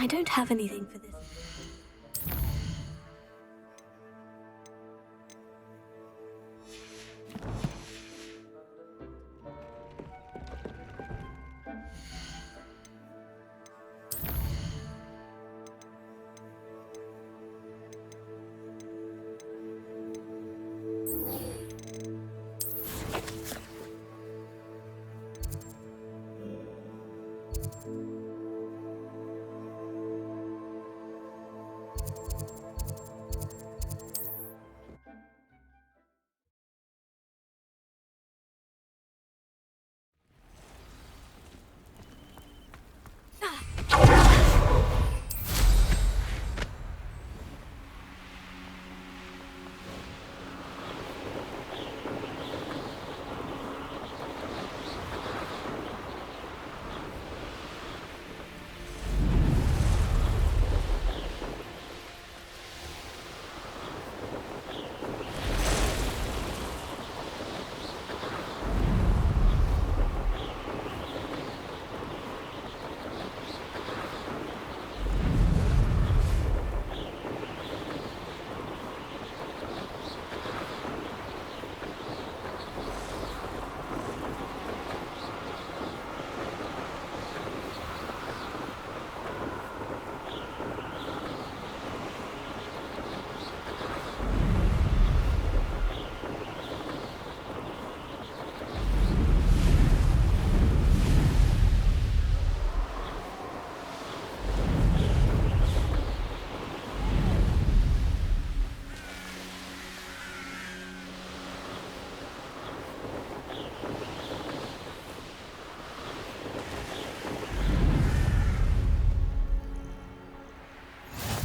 I don't have anything for this.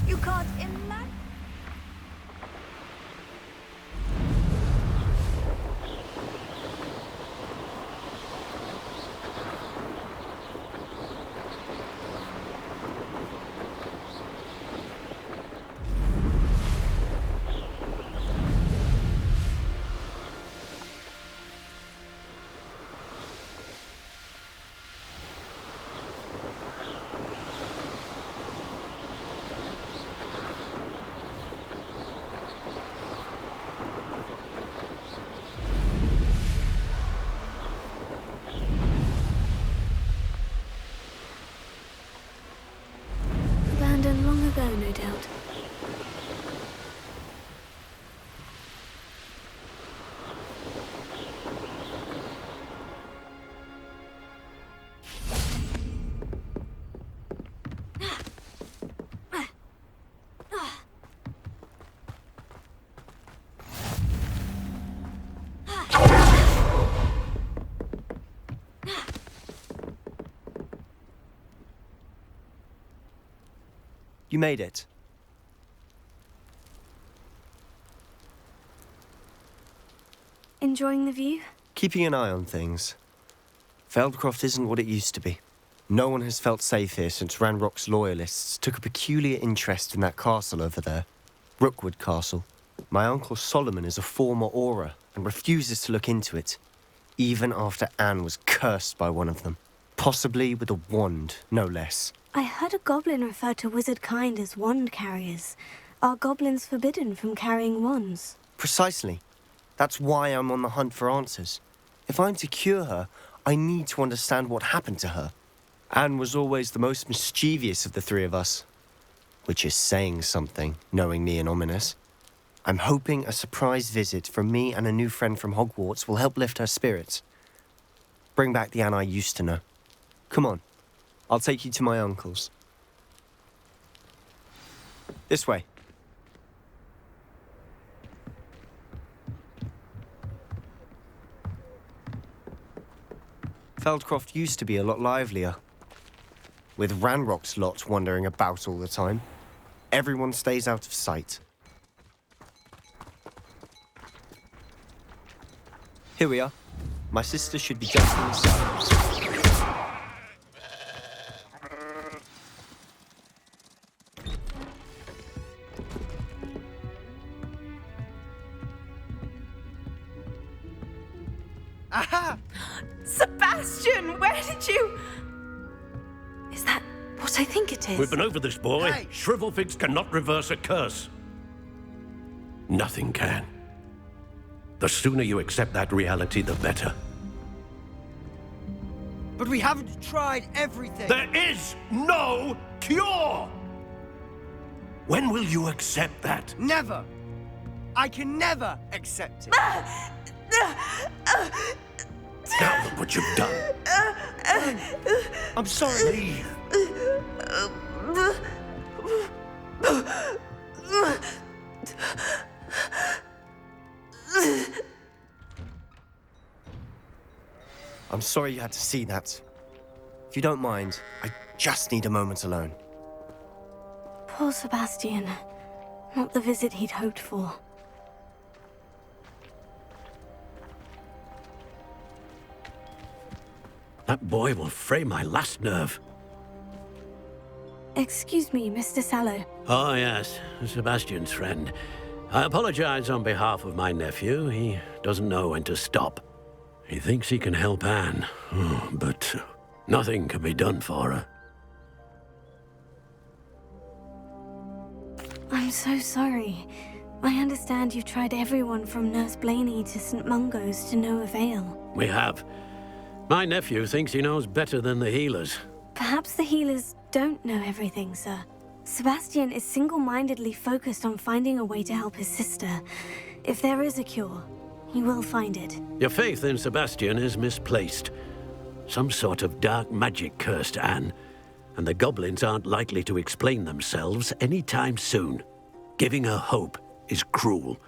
You can't imagine. Abandoned long ago, no doubt. You made it. Enjoying the view? Keeping an eye on things. Feldcroft isn't what it used to be. No one has felt safe here since Ranrock's loyalists took a peculiar interest in that castle over there. Rookwood Castle. My uncle Solomon is a former Auror and refuses to look into it, even after Anne was cursed by one of them. Possibly with a wand, no less. I heard a goblin refer to wizard kind as wand carriers. Are goblins forbidden from carrying wands? Precisely. That's why I'm on the hunt for answers. If I'm to cure her, I need to understand what happened to her. Anne was always the most mischievous of the three of us. Which is saying something, knowing me and Ominous. I'm hoping a surprise visit from me and a new friend from Hogwarts will help lift her spirits. Bring back the Anne I used to know. Come on. I'll take you to my uncle's. This way. Feldcroft used to be a lot livelier. With Ranrock's lot wandering about all the time. Everyone stays out of sight. Here we are. My sister should be just inside. Aha! Sebastian, where did you... Is that what I think it is. We've been over this, boy. Hey! Shrivelfigs cannot reverse a curse. Nothing can. The sooner you accept that reality, the better. But we haven't tried everything. There is no cure! When will you accept that? Never. I can never accept it. Now look what you've done. I'm sorry. Leave. I'm sorry you had to see that. If you don't mind, I just need a moment alone. Poor Sebastian. Not the visit he'd hoped for. That boy will fray my last nerve. Excuse me, Mr. Sallow. Oh, yes, Sebastian's friend. I apologize on behalf of my nephew. He doesn't know when to stop. He thinks he can help Anne, but nothing can be done for her. I'm so sorry. I understand you've tried everyone from Nurse Blaney to St. Mungo's to no avail. We have. My nephew thinks he knows better than the healers. Perhaps the healers don't know everything, sir. Sebastian is single-mindedly focused on finding a way to help his sister. If there is a cure, he will find it. Your faith in Sebastian is misplaced. Some sort of dark magic cursed Anne, and the goblins aren't likely to explain themselves anytime soon. Giving her hope is cruel.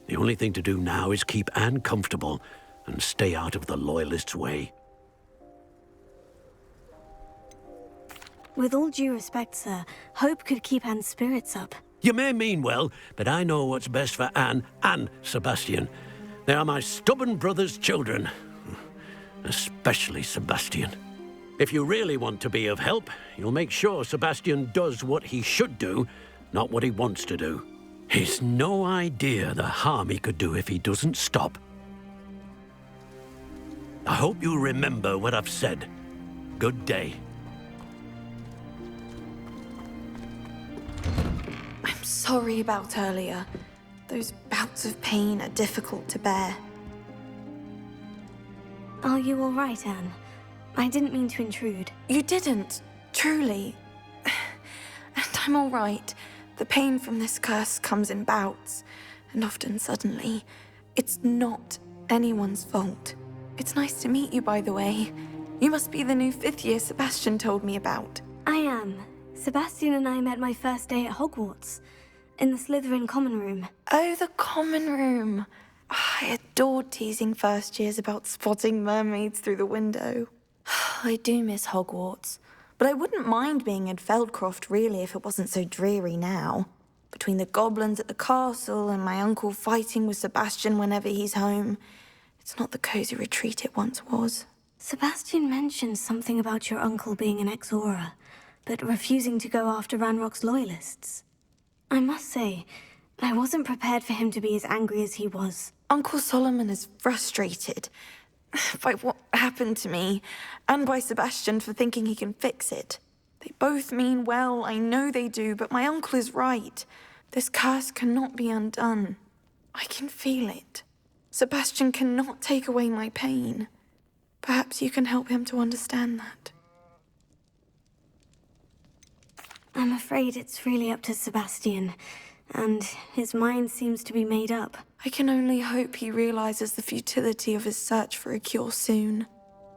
The only thing to do now is keep Anne comfortable and stay out of the Loyalists' way. With all due respect, sir, hope could keep Anne's spirits up. You may mean well, but I know what's best for Anne and Sebastian. They are my stubborn brother's children. Especially Sebastian. If you really want to be of help, you'll make sure Sebastian does what he should do, not what he wants to do. He's no idea the harm he could do if he doesn't stop. I hope you remember what I've said. Good day. I'm sorry about earlier. Those bouts of pain are difficult to bear. Are you all right, Anne? I didn't mean to intrude. You didn't, truly. And I'm all right. The pain from this curse comes in bouts, and often suddenly. It's not anyone's fault. It's nice to meet you, by the way. You must be the new 5th year Sebastian told me about. I am. Sebastian and I met my first day at Hogwarts, in the Slytherin common room. Oh, the common room. I adored teasing first years about spotting mermaids through the window. I do miss Hogwarts, but I wouldn't mind being in Feldcroft really if it wasn't so dreary now. Between the goblins at the castle and my uncle fighting with Sebastian whenever he's home, it's not the cozy retreat it once was. Sebastian mentioned something about your uncle being an ex-Auror, but refusing to go after Ranrock's loyalists. I must say, I wasn't prepared for him to be as angry as he was. Uncle Solomon is frustrated by what happened to me, and by Sebastian for thinking he can fix it. They both mean well, I know they do, but my uncle is right. This curse cannot be undone. I can feel it. Sebastian cannot take away my pain. Perhaps you can help him to understand that. I'm afraid it's really up to Sebastian, and his mind seems to be made up. I can only hope he realizes the futility of his search for a cure soon.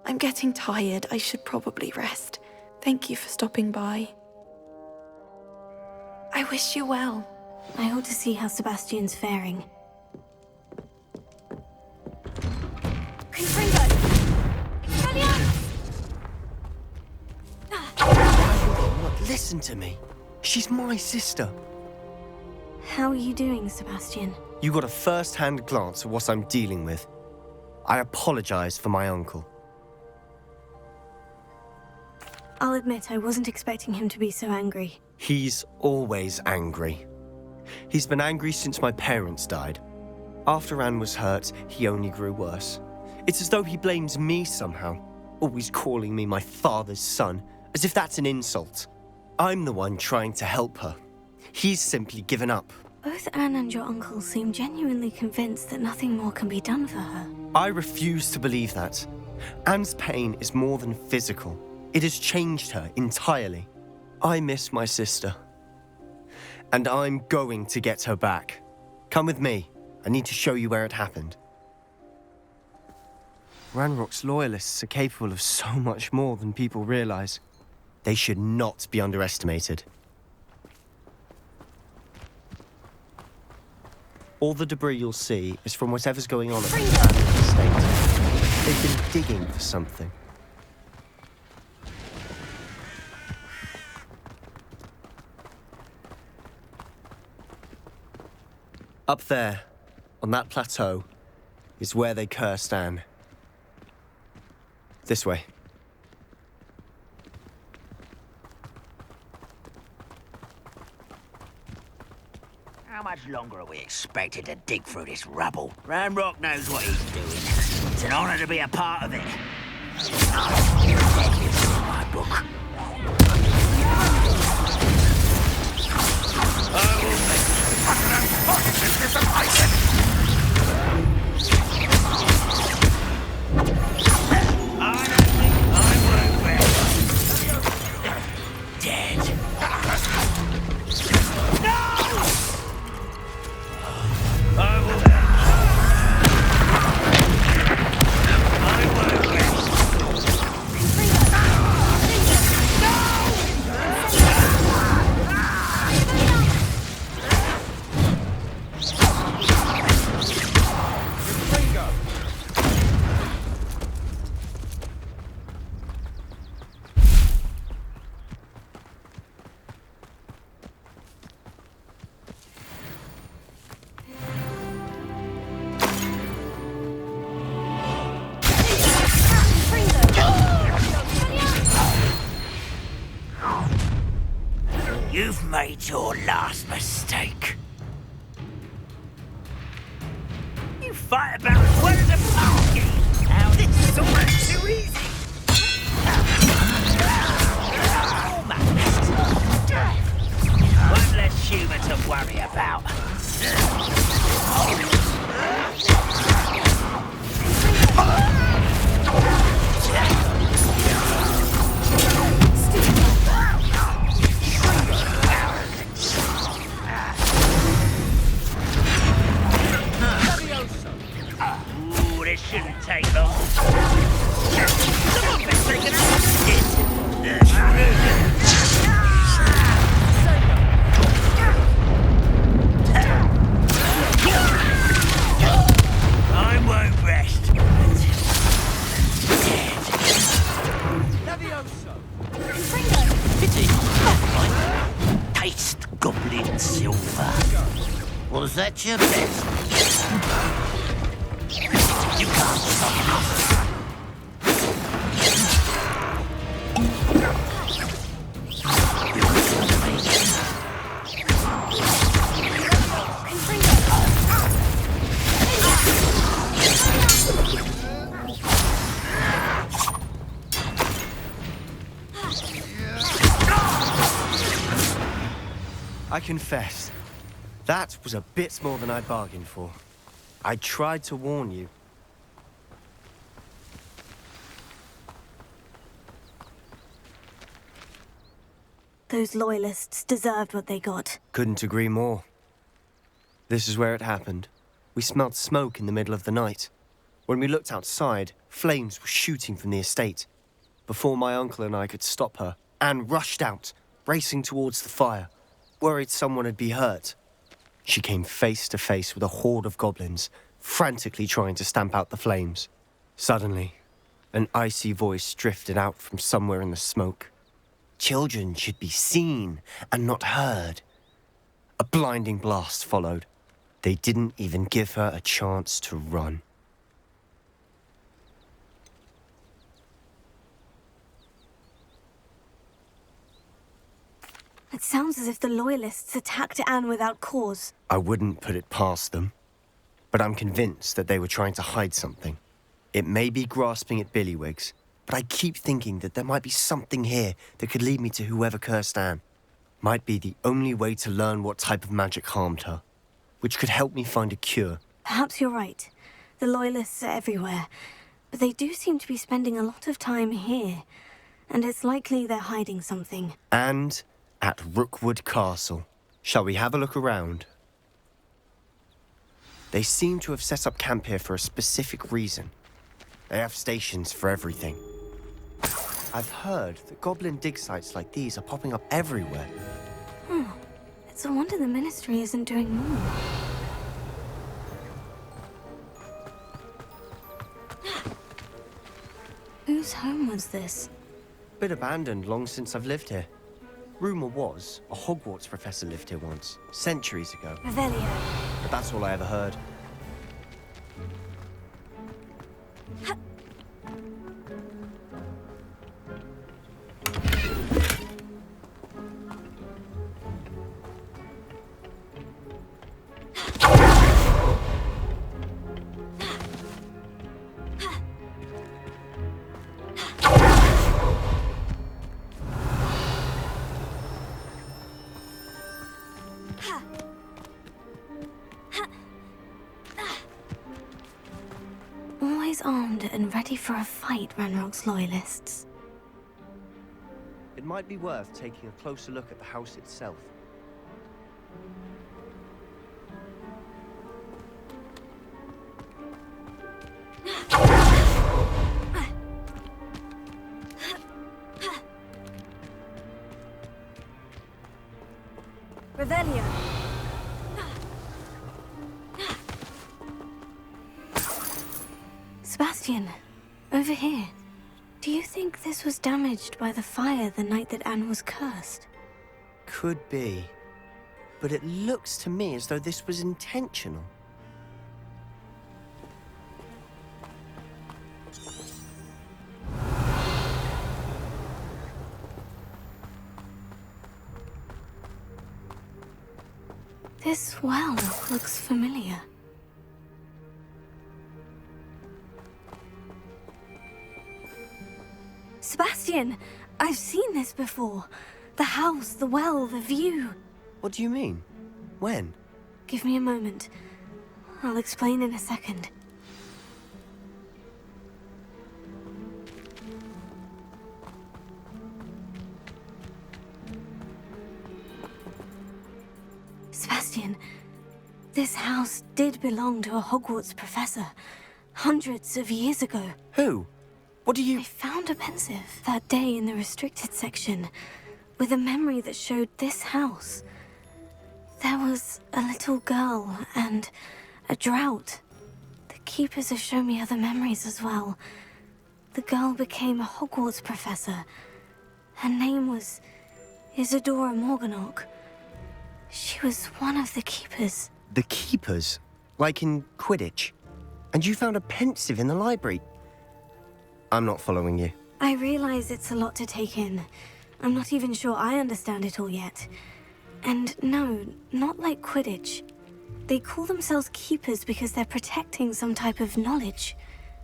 I'm getting tired. I should probably rest. Thank you for stopping by. I wish you well. I ought to see how Sebastian's faring. Listen to me. She's my sister. How are you doing, Sebastian? You got a first-hand glance at what I'm dealing with. I apologize for my uncle. I'll admit I wasn't expecting him to be so angry. He's always angry. He's been angry since my parents died. After Anne was hurt, he only grew worse. It's as though he blames me somehow, always calling me my father's son, as if that's an insult. I'm the one trying to help her. He's simply given up. Both Anne and your uncle seem genuinely convinced that nothing more can be done for her. I refuse to believe that. Anne's pain is more than physical. It has changed her entirely. I miss my sister. And I'm going to get her back. Come with me. I need to show you where it happened. Ranrock's loyalists are capable of so much more than people realize. They should not be underestimated. All the debris you'll see is from whatever's going on at the abandoned estate. They've been digging for something. Up there, on that plateau, is where they cursed Anne. This way. How much longer are we expected to dig through this rubble? Ranrock knows what he's doing. It's an honor to be a part of it. My book. I will make I don't think I won't rest. Dead. I will. I won't rest. You've made your last mistake. You fight about as well as a monkey. Now this is so much too easy. Almost. One less human to worry about. This shouldn't take long. Someone been taken out of this. I won't rest. Pity. Taste goblin silver. Was that your best? You can't stop us. I confess, that was a bit more than I'd bargained for. I tried to warn you. Those loyalists deserved what they got. Couldn't agree more. This is where it happened. We smelled smoke in the middle of the night. When we looked outside, flames were shooting from the estate. Before my uncle and I could stop her, Anne rushed out, racing towards the fire, worried someone had been hurt. She came face to face with a horde of goblins, frantically trying to stamp out the flames. Suddenly, an icy voice drifted out from somewhere in the smoke. Children should be seen and not heard. A blinding blast followed. They didn't even give her a chance to run. It sounds as if the loyalists attacked Anne without cause. I wouldn't put it past them, but I'm convinced that they were trying to hide something. It may be grasping at billywhigs, but I keep thinking that there might be something here that could lead me to whoever cursed Anne. Might be the only way to learn what type of magic harmed her, which could help me find a cure. Perhaps you're right. The Loyalists are everywhere, but they do seem to be spending a lot of time here, and it's likely they're hiding something. And at Rookwood Castle. Shall we have a look around? They seem to have set up camp here for a specific reason. They have stations for everything. I've heard that goblin dig sites like these are popping up everywhere. It's a wonder the Ministry isn't doing more. Whose home was this? Been abandoned long since I've lived here. Rumour was a Hogwarts professor lived here once, centuries ago. Revelio. But that's all I ever heard. Always armed and ready for a fight, Ranrock's Loyalists. It might be worth taking a closer look at the house itself. Revelio. Sebastian, over here. Do you think this was damaged by the fire the night that Anne was cursed? Could be. But it looks to me as though this was intentional. This well looks familiar. Sebastian, I've seen this before. The house, the well, the view. What do you mean? When? Give me a moment. I'll explain in a second. Sebastian, this house did belong to a Hogwarts professor, hundreds of years ago. Who? What do you... I found a pensive that day in the restricted section, with a memory that showed this house. There was a little girl and a drought. The keepers have shown me other memories as well. The girl became a Hogwarts professor. Her name was Isadora Morganach. She was one of the keepers. The keepers? Like in Quidditch? And you found a pensive in the library? I'm not following you. I realize it's a lot to take in. I'm not even sure I understand it all yet. And no, not like Quidditch. They call themselves keepers because they're protecting some type of knowledge.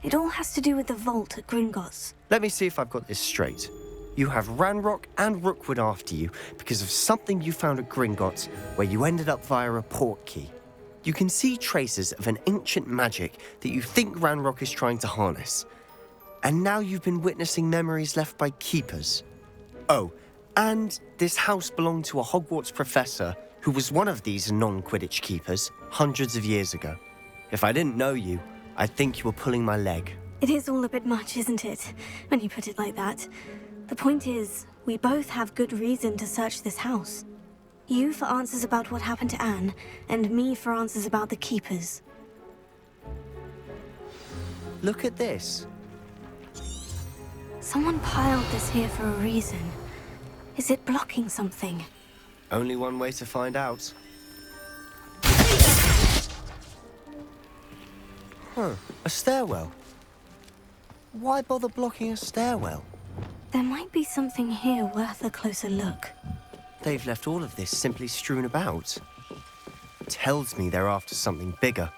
It all has to do with the vault at Gringotts. Let me see if I've got this straight. You have Ranrock and Rookwood after you because of something you found at Gringotts where you ended up via a port key. You can see traces of an ancient magic that you think Ranrock is trying to harness. And now you've been witnessing memories left by keepers. Oh, and this house belonged to a Hogwarts professor who was one of these non-Quidditch keepers hundreds of years ago. If I didn't know you, I'd think you were pulling my leg. It is all a bit much, isn't it, when you put it like that? The point is, we both have good reason to search this house. You for answers about what happened to Anne, and me for answers about the keepers. Look at this. Someone piled this here for a reason. Is it blocking something? Only one way to find out. A stairwell. Why bother blocking a stairwell? There might be something here worth a closer look. They've left all of this simply strewn about. Tells me they're after something bigger.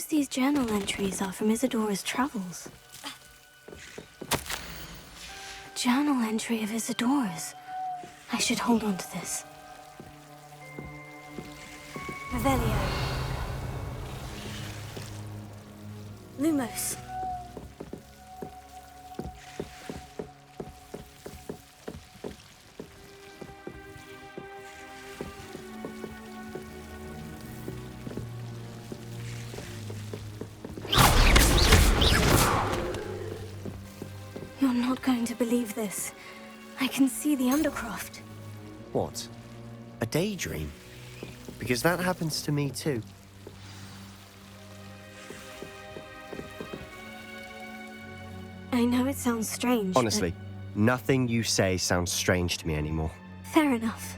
Suppose these journal entries are from Isadora's travels. A journal entry of Isadora's. I should hold on to this. Revelio. Lumos. You're not going to believe this. I can see the Undercroft. What? A daydream? Because that happens to me too. I know it sounds strange, Honestly, nothing you say sounds strange to me anymore. but fair enough.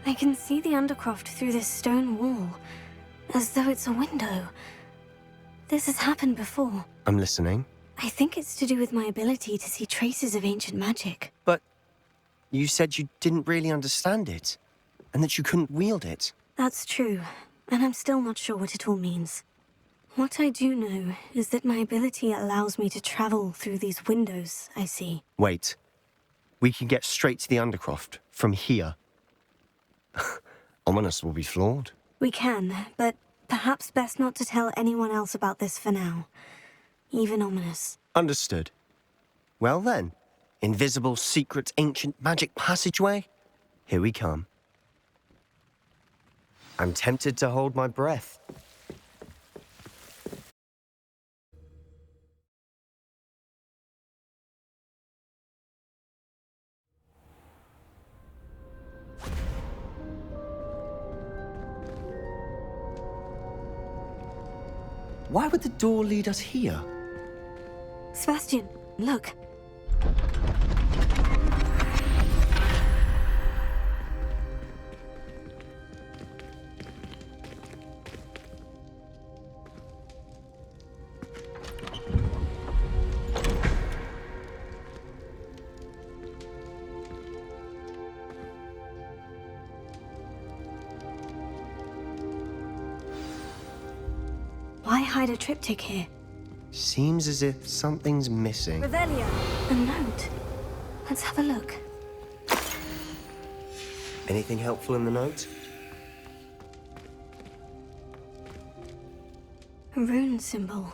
I can see the Undercroft through this stone wall, as though it's a window. This has happened before. I'm listening. I think it's to do with my ability to see traces of ancient magic. But you said you didn't really understand it, and that you couldn't wield it. That's true, and I'm still not sure what it all means. What I do know is that my ability allows me to travel through these windows I see. Wait. We can get straight to the Undercroft from here. Ominous will be floored. We can, but perhaps best not to tell anyone else about this for now. Even Ominous. Understood. Well then, invisible, secret, ancient magic passageway? Here we come. I'm tempted to hold my breath. Why would the door lead us here? Sebastian, look. Why hide a triptych here? Seems as if something's missing. Revelio. A note. Let's have a look. Anything helpful in the note? A rune symbol.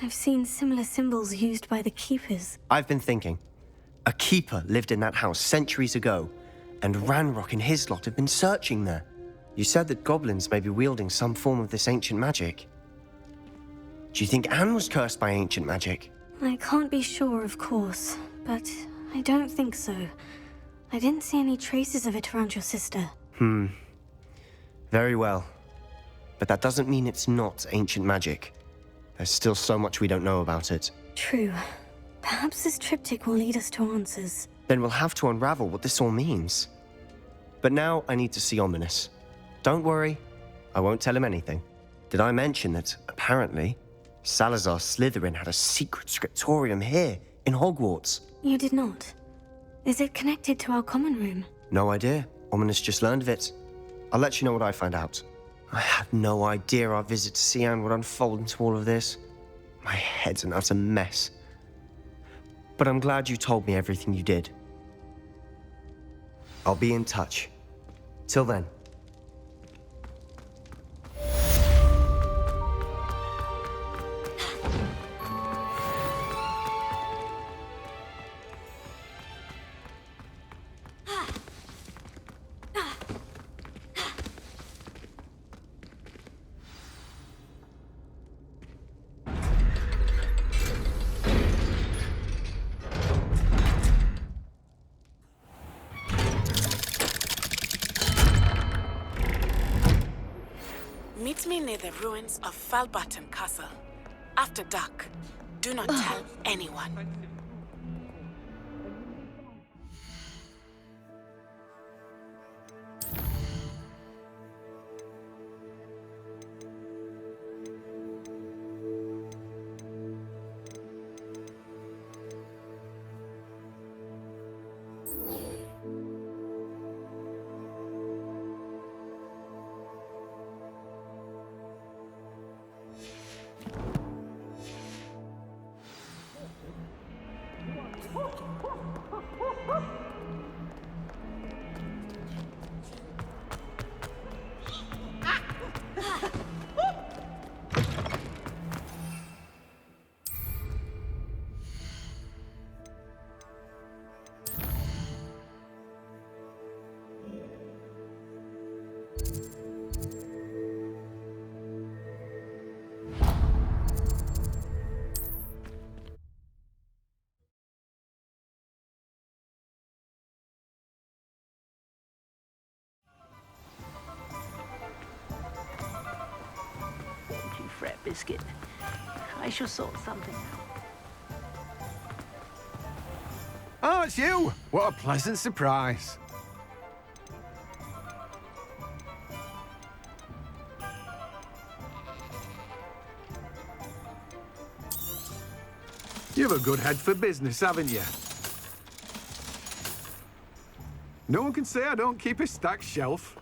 I've seen similar symbols used by the Keepers. I've been thinking. A keeper lived in that house centuries ago, and Ranrock and his lot have been searching there. You said that goblins may be wielding some form of this ancient magic. Do you think Anne was cursed by ancient magic? I can't be sure, of course, but I don't think so. I didn't see any traces of it around your sister. Very well. But that doesn't mean it's not ancient magic. There's still so much we don't know about it. True. Perhaps this triptych will lead us to answers. Then we'll have to unravel what this all means. But now I need to see Ominous. Don't worry, I won't tell him anything. Did I mention that, apparently, Salazar Slytherin had a secret scriptorium here, in Hogwarts? You did not. Is it connected to our common room? No idea. Ominous just learned of it. I'll let you know what I find out. I had no idea our visit to Cian would unfold into all of this. My head's an utter mess. But I'm glad you told me everything you did. I'll be in touch. Till then. Meet me near the ruins of Falbarton Castle. After dark. Do not tell anyone. biscuit. I shall sort something out. Oh, it's you! What a pleasant surprise. You've a good head for business, haven't you? No one can say I don't keep a stacked shelf.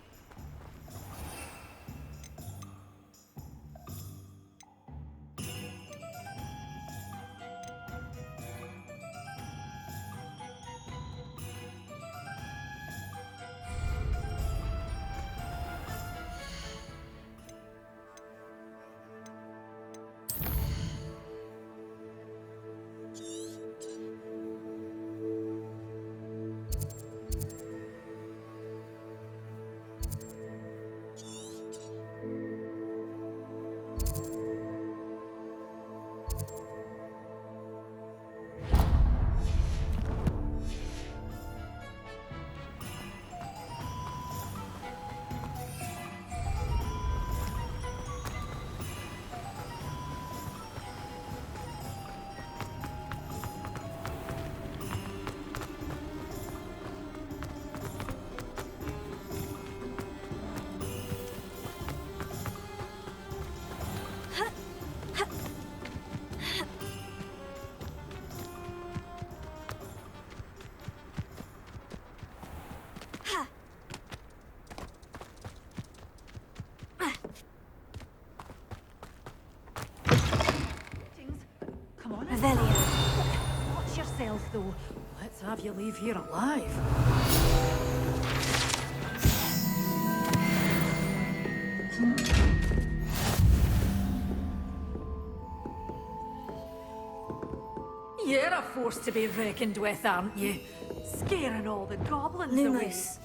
Revelio. Watch yourself, though. Let's have you leave here alive. You're a force to be reckoned with, aren't you? Scaring all the goblins away. Lumos.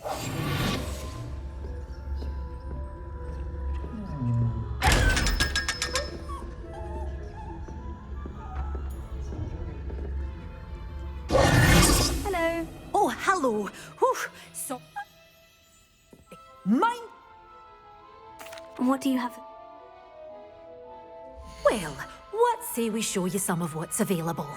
Hello. Oh, hello. Whew. So... Mine... What do you have? Well, what say we show you some of what's available?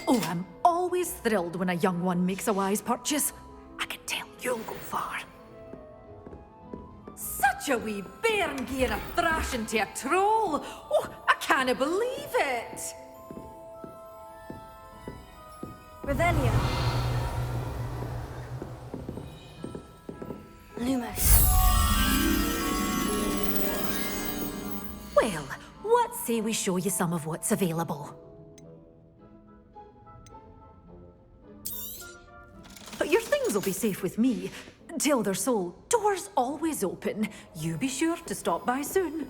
Oh, I'm always thrilled when a young one makes a wise purchase. I can tell you'll go far. Such a wee bairn giving a thrashing to a troll! Oh, I can't believe it! Revelio. Lumos. Well, what say we show you some of what's available? But your things will be safe with me. Till they're sold, doors always open. You be sure to stop by soon.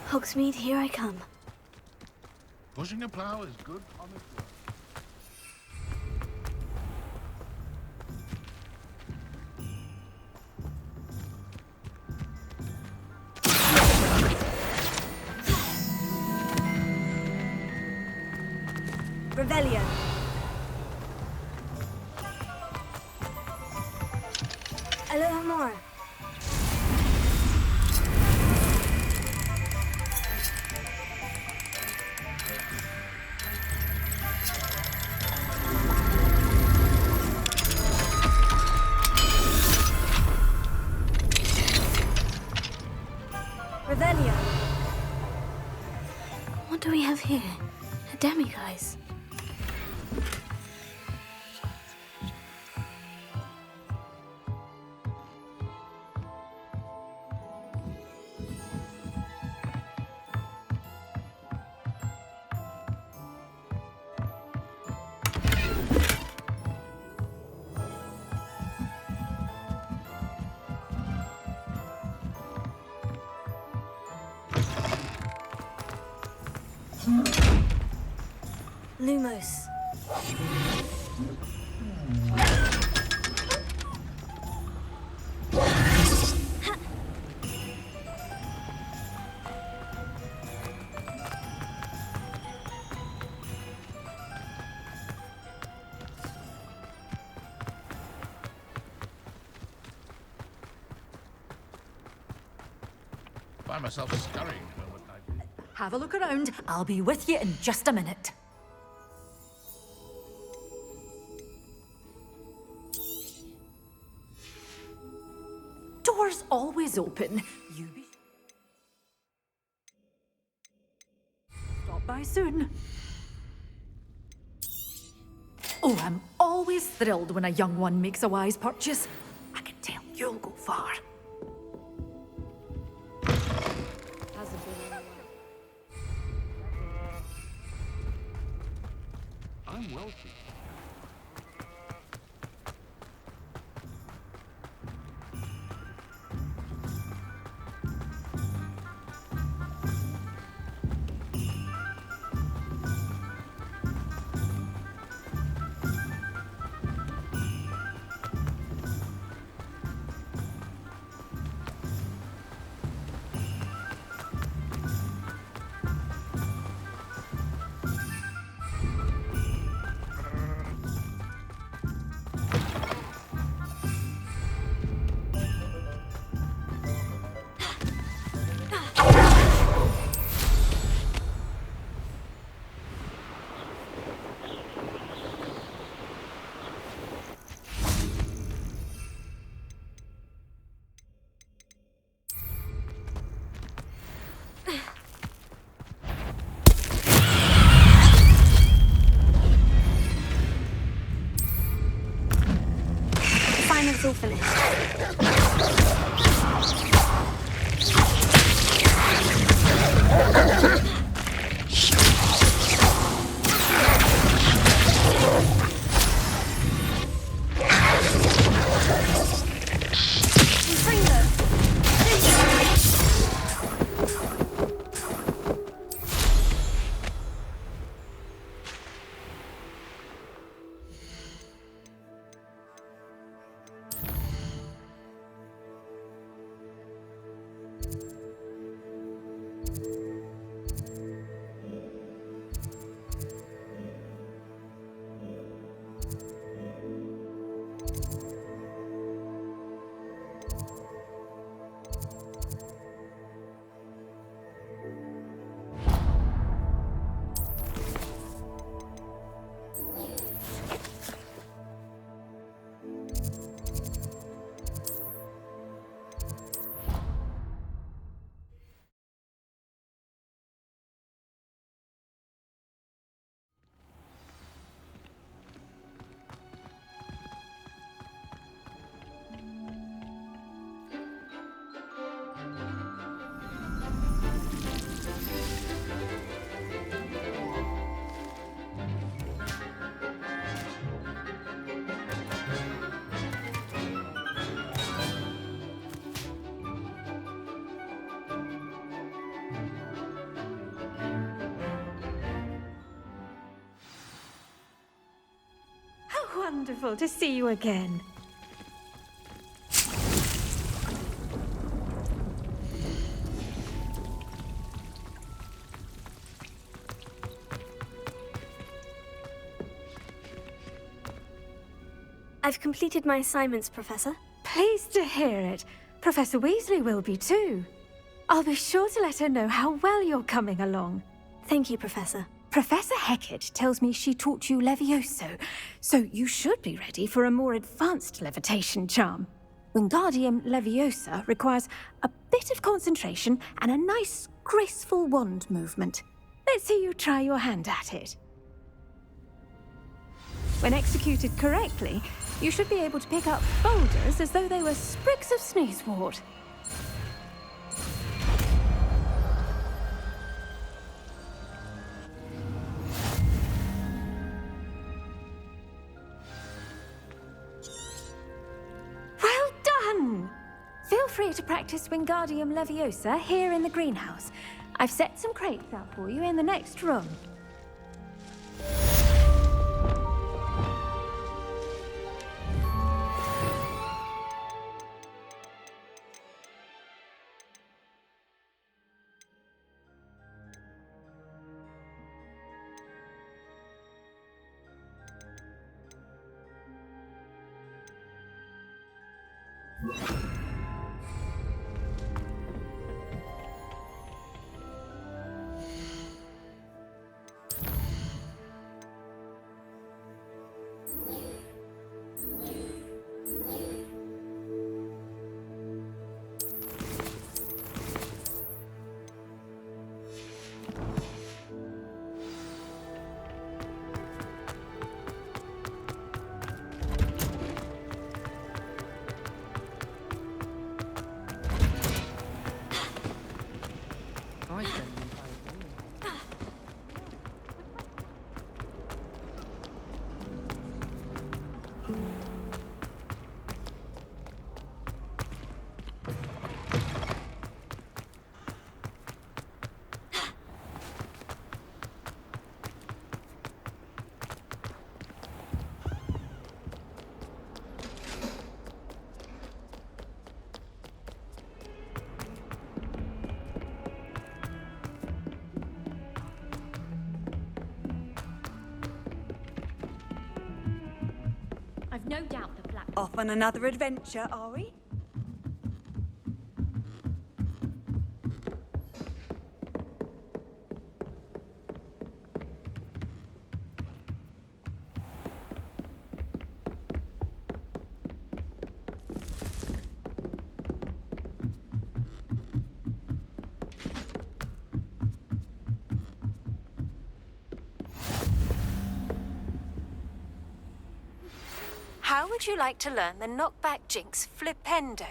Hogsmeade, here I come. Pushing a plow is good honest work. Revelio. Aloha more. Revelio. What do we have here? A demiguise. Lumos. find myself scurrying home at night. Have a look around. I'll be with you in just a minute. Doors always open. You be... Stop by soon. Oh, I'm always thrilled when a young one makes a wise purchase. I can tell you'll go far. I'm wealthy. Assignment's all finished. Bring them. Wonderful to see you again. I've completed my assignments, Professor. Pleased to hear it. Professor Weasley will be too. I'll be sure to let her know how well you're coming along. Thank you, Professor. Professor Hecat tells me she taught you Levioso, so you should be ready for a more advanced levitation charm. Wingardium Leviosa requires a bit of concentration and a nice, graceful wand movement. Let's see you try your hand at it. When executed correctly, you should be able to pick up boulders as though they were sprigs of sneezewort. Well done! Feel free to practice Wingardium Leviosa here in the greenhouse. I've set some crates out for you in the next room. No doubt the black... Off on another adventure, are we? How would you like to learn the knockback jinx flipendo?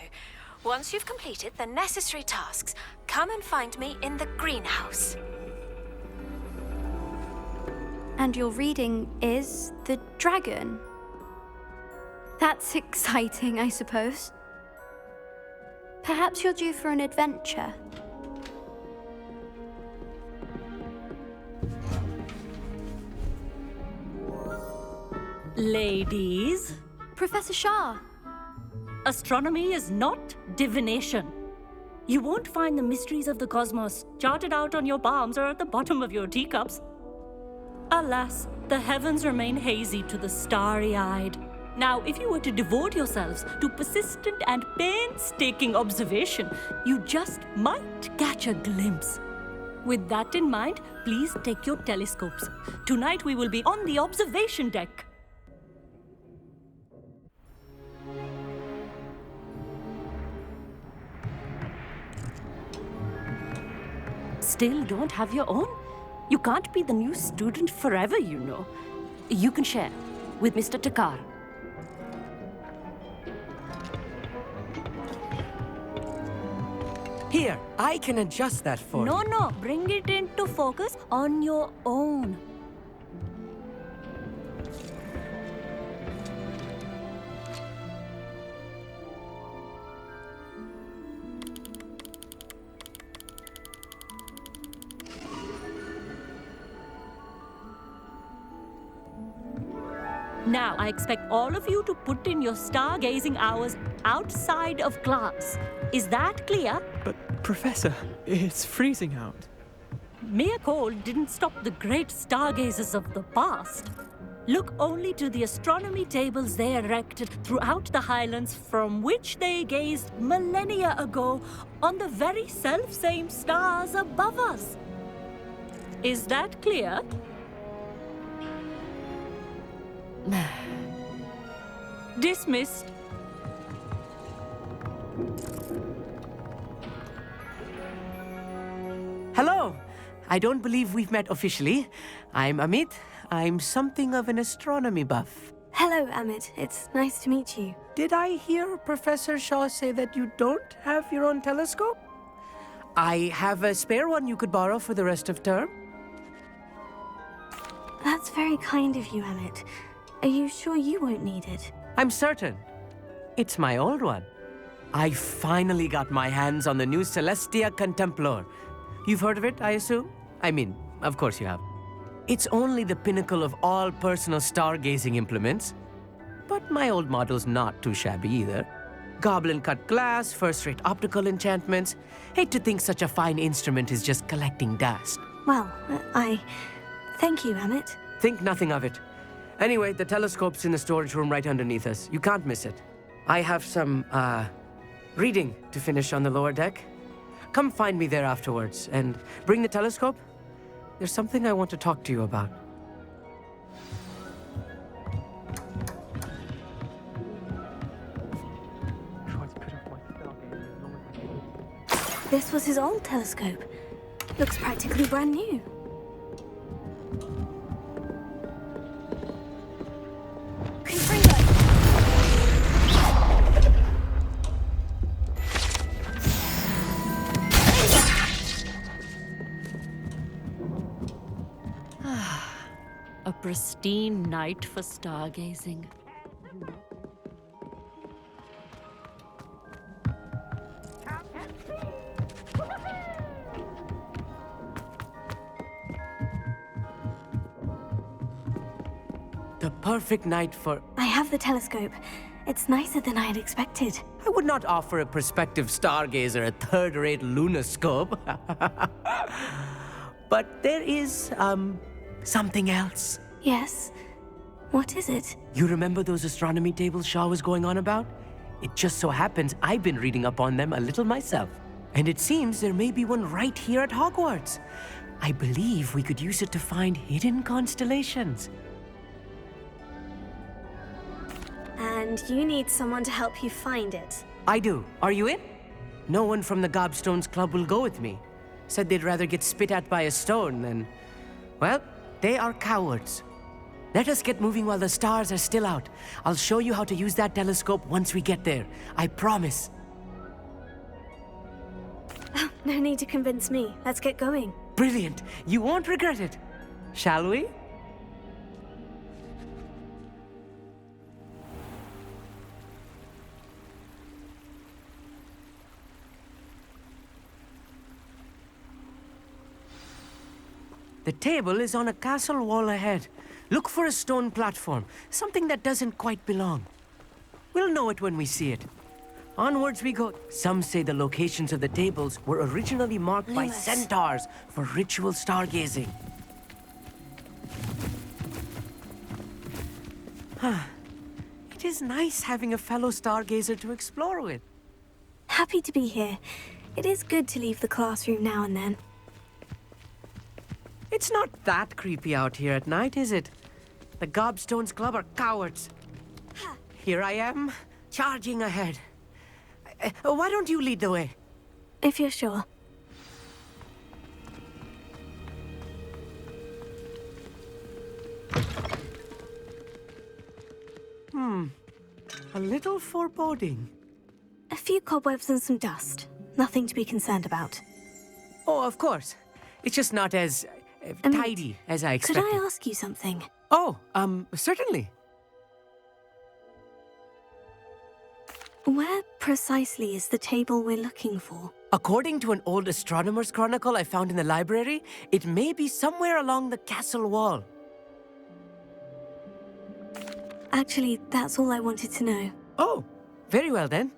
Once you've completed the necessary tasks, come and find me in the greenhouse. And your reading is the dragon. That's exciting, I suppose. Perhaps you're due for an adventure. Ladies, Professor Shah. astronomy is not divination. You won't find the mysteries of the cosmos charted out on your palms or at the bottom of your teacups. Alas, the heavens remain hazy to the starry-eyed. Now, if you were to devote yourselves to persistent and painstaking observation, you just might catch a glimpse. With that in mind, please take your telescopes. Tonight we will be on the observation deck. Still don't have your own? You can't be the new student forever, you know. You can share with Mr. Takar. Here, I can adjust that for you. No, bring it into focus on your own. Now, I expect all of you to put in your stargazing hours outside of class. Is that clear? But, Professor, it's freezing out. Mere cold didn't stop the great stargazers of the past. Look only to the astronomy tables they erected throughout the highlands from which they gazed millennia ago on the very self-same stars above us. Is that clear? Dismissed. Hello. I don't believe we've met officially. I'm Amit. I'm something of an astronomy buff. Hello, Amit. It's nice to meet you. Did I hear Professor Shaw say that you don't have your own telescope? I have a spare one you could borrow for the rest of term. That's very kind of you, Amit. Are you sure you won't need it? I'm certain. It's my old one. I finally got my hands on the new Celestia Contemplar. You've heard of it, I assume? I mean, of course you have. It's only the pinnacle of all personal stargazing implements. But my old model's not too shabby either. Goblin-cut glass, first-rate optical enchantments. Hate to think such a fine instrument is just collecting dust. Well, thank you, Amit. Think nothing of it. Anyway, the telescope's in the storage room right underneath us. You can't miss it. I have some, reading to finish on the lower deck. Come find me there afterwards, and bring the telescope. There's something I want to talk to you about. This was his old telescope. Looks practically brand new. A pristine night for stargazing. The perfect night for... I have the telescope. It's nicer than I had expected. I would not offer a prospective stargazer a third-rate lunoscope. But there is, something else. Yes? What is it? You remember those astronomy tables Shaw was going on about? It just so happens I've been reading up on them a little myself. And it seems there may be one right here at Hogwarts. I believe we could use it to find hidden constellations. And you need someone to help you find it. I do. Are you in? No one from the Gobstones Club will go with me. Said they'd rather get spit at by a stone than... Well, they are cowards. Let us get moving while the stars are still out. I'll show you how to use that telescope once we get there. I promise. Oh, no need to convince me. Let's get going. Brilliant. You won't regret it. Shall we? The table is on a castle wall ahead. Look for a stone platform, something that doesn't quite belong. We'll know it when we see it. Onwards we go. Some say the locations of the tables were originally marked by centaurs for ritual stargazing. It is nice having a fellow stargazer to explore with. Happy to be here. It is good to leave the classroom now and then. It's not that creepy out here at night, is it? The Gobstones Club are cowards. Here I am, charging ahead. Why don't you lead the way? If you're sure. A little foreboding. A few cobwebs and some dust. Nothing to be concerned about. Oh, of course. It's just not as tidy as I expected. Could I ask you something? Oh, certainly. Where precisely is the table we're looking for? According to an old astronomer's chronicle I found in the library, it may be somewhere along the castle wall. Actually, that's all I wanted to know. Oh, very well then.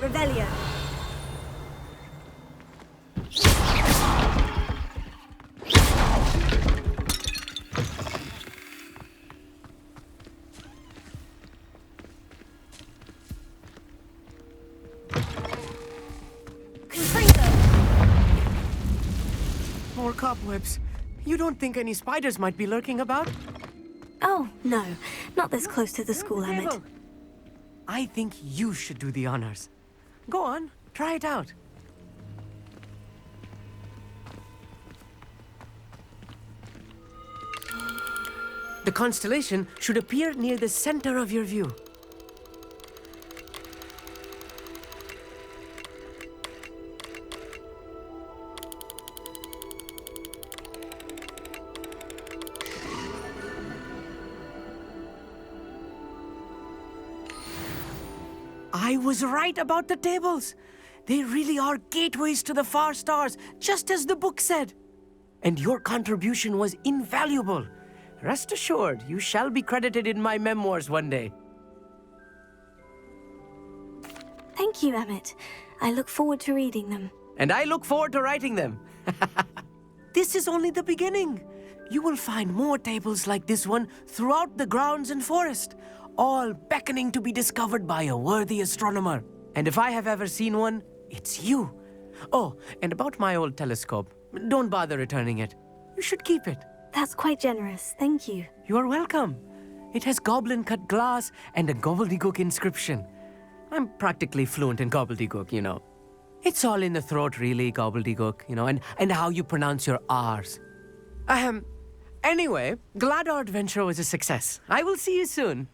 Revelio. More cobwebs. You don't think any spiders might be lurking about? Oh, no. Not this close to the school, Emmett. I think you should do the honors. Go on, try it out. The constellation should appear near the center of your view. I was right about the tables. They really are gateways to the far stars, just as the book said. And your contribution was invaluable. Rest assured, you shall be credited in my memoirs one day. Thank you, Emmett. I look forward to reading them. And I look forward to writing them. This is only the beginning. You will find more tables like this one throughout the grounds and forest, all beckoning to be discovered by a worthy astronomer. And if I have ever seen one, it's you. Oh, and about my old telescope, don't bother returning it. You should keep it. That's quite generous, thank you. You are welcome. It has goblin-cut glass and a gobbledygook inscription. I'm practically fluent in gobbledygook, you know. It's all in the throat, really, gobbledygook, you know, and how you pronounce your R's. Anyway, glad our adventure was a success. I will see you soon.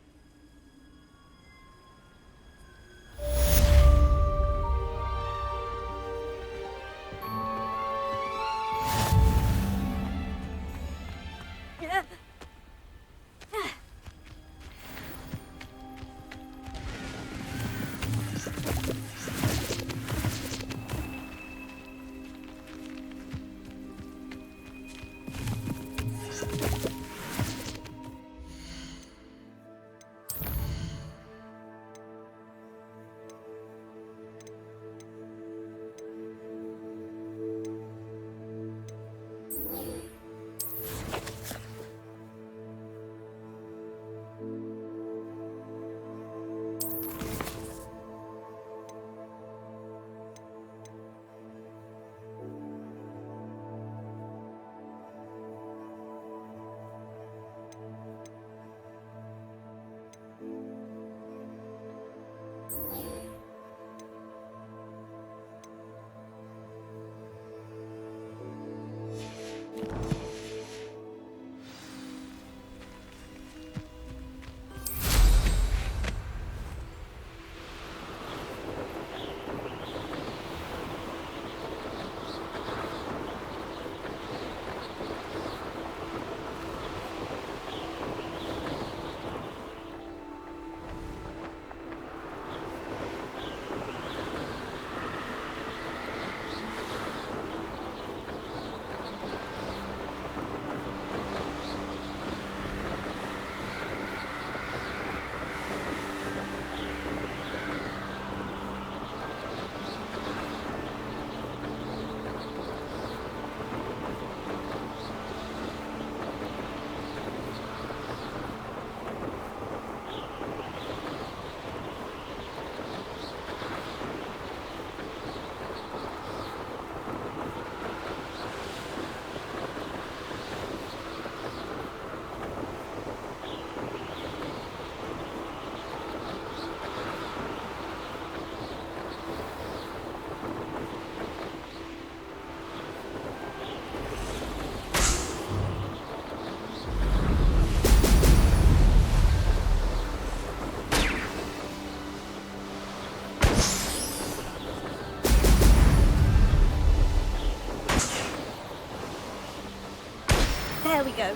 There we go.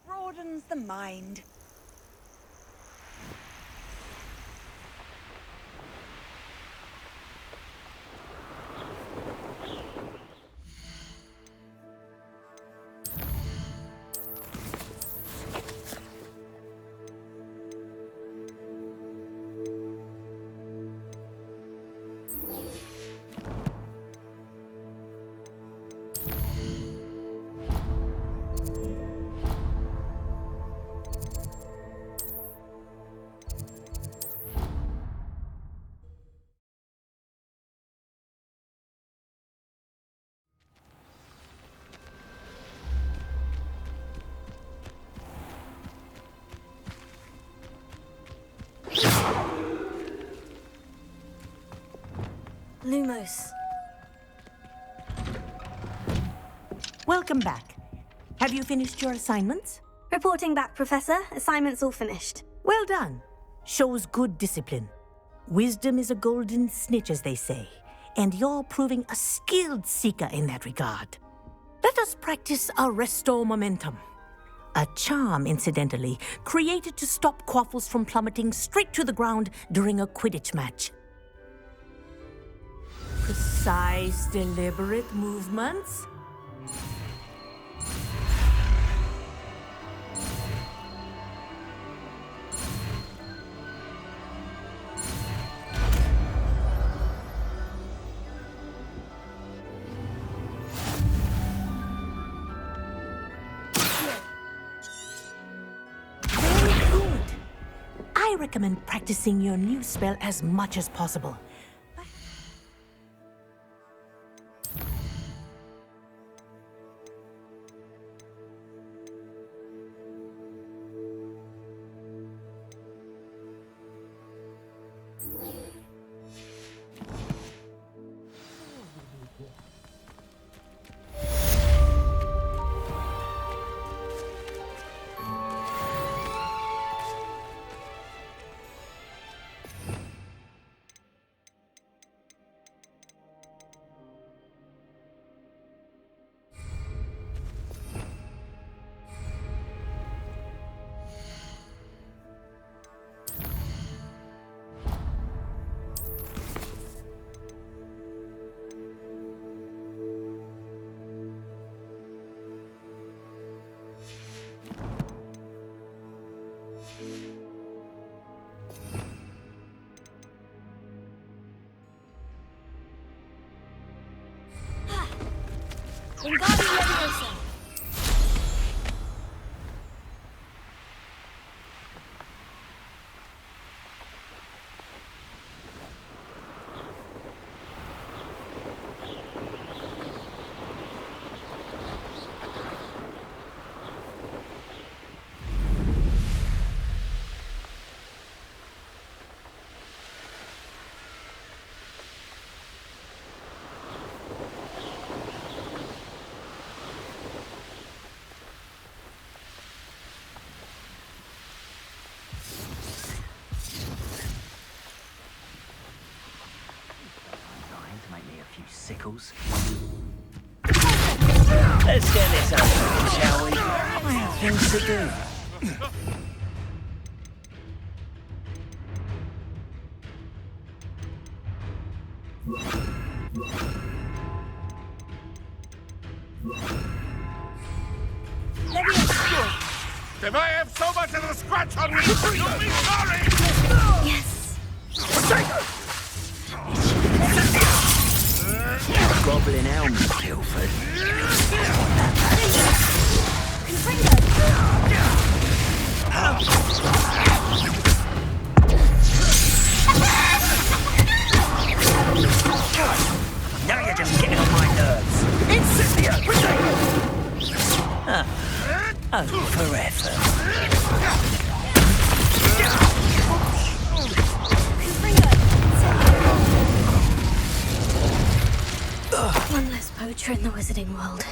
Broadens the mind. Lumos. Welcome back. Have you finished your assignments? Reporting back, Professor. Assignment's all finished. Well done. Shows good discipline. Wisdom is a golden snitch, as they say, and you're proving a skilled seeker in that regard. Let us practice Arresto Momentum. A charm, incidentally, created to stop quaffles from plummeting straight to the ground during a Quidditch match. Precise, deliberate movements. Very good. I recommend practicing your new spell as much as possible. Wingardium Leviosa. Sickles. Let's get this over, shall we? I have things to do. If I have so much as a scratch on me, you'll be sorry! Yes. Goblin elm, Guildford. Now you're just getting on my nerves. Incendio! Oh, forever. One less poacher in the wizarding world.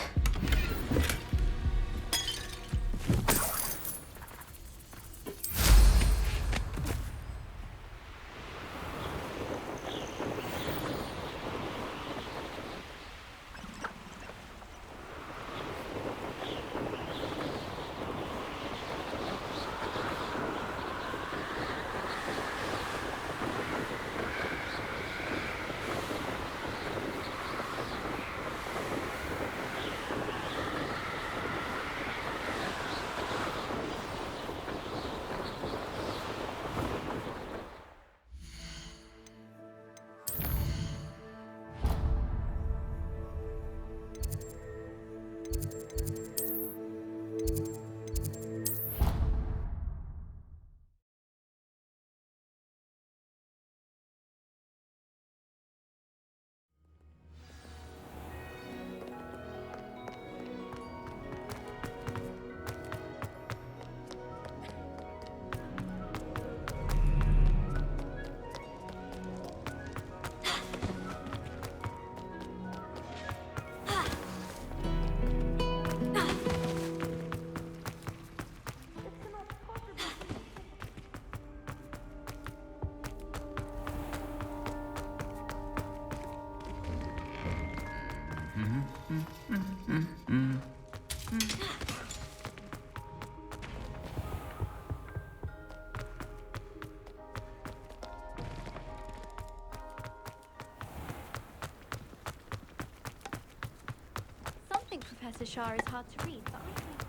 Professor Shah is hard to read, but I think